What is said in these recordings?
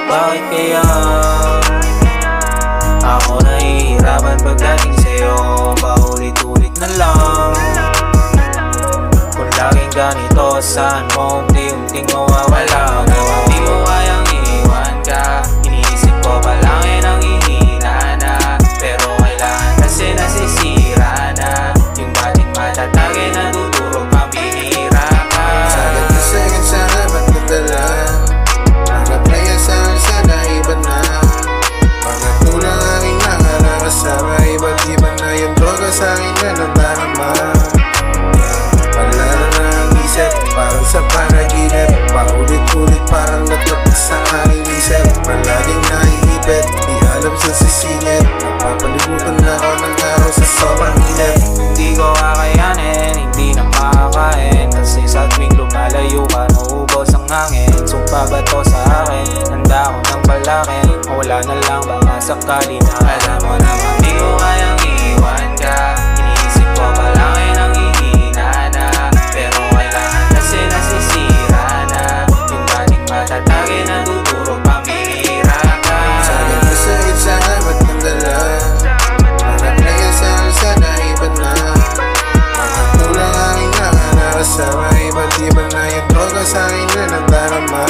Bakit kaya ako nahihirapan pagdating sa'yo? Paulit-ulit na lang. Kung laging ganito, saan mo unti-unting mawawala? Di ko kayang iiwan ka. Iniisip ko palangin ang ihina na, pero kailangan kasi nasisira na. Yung dating matatagay na tuturo pambihira ka. Sagad ka second sana ba't nadala? Hanap na yan sana iba na. Mga tulang aking nakakasama, iba't iba na yung droga sa'kin na nadarama. Wala na ang isip, parang sa panaginip. Paulit-ulit parang natapos sa aking isip. Palaging naiipit, di alam sa sisingit. Napapalibutan na ako ng araw sa sobrang init. Hindi ko kakayanin, hindi na makakain, kasi sa tuwing lumalayo ka, nauubos ang hangin. Sumpa ba to sa akin? Handa ko ng palakin. Wala na lang baka sakali na. Alam mo naman di ko kayang iiwan ka. Iniisip ko palangin ang ihina na, pero kailangan kasi nasisira na. Yung dating matatagay na tuturo pambihira ka. Sagad ka sa sana ba't nadala? Hanap na yan sana iba na. Mga tulang aking nakakasama, iba't iba na yung droga sa'kin na nadarama.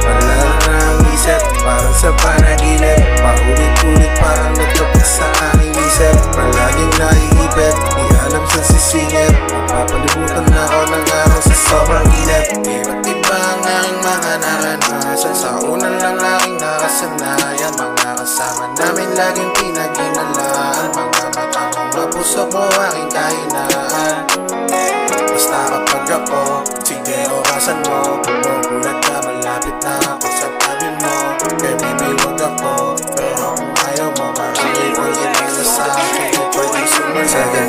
Wala na ang isip, parang sa panaginip. Paulit-ulit parang natapos sa aking isip. Palaging naiipit, di alam sa sisingit. Napapalibutan na ako ng araw sa sobrang init. Iba't iba ang aking mga naranasan, sa unan lang aking nakasanayan. Mga kasama namin laging pinag-inalaan. Mga mata mo, mapuso mo aking kahinaan. Basta kapag ako, sige orasan mo. Magulat ka, malapit na ako sa tabi mo. Kaya bibiwag ako, pero kung ayaw mo, marami ko yun sa akin. Pwede sumunod.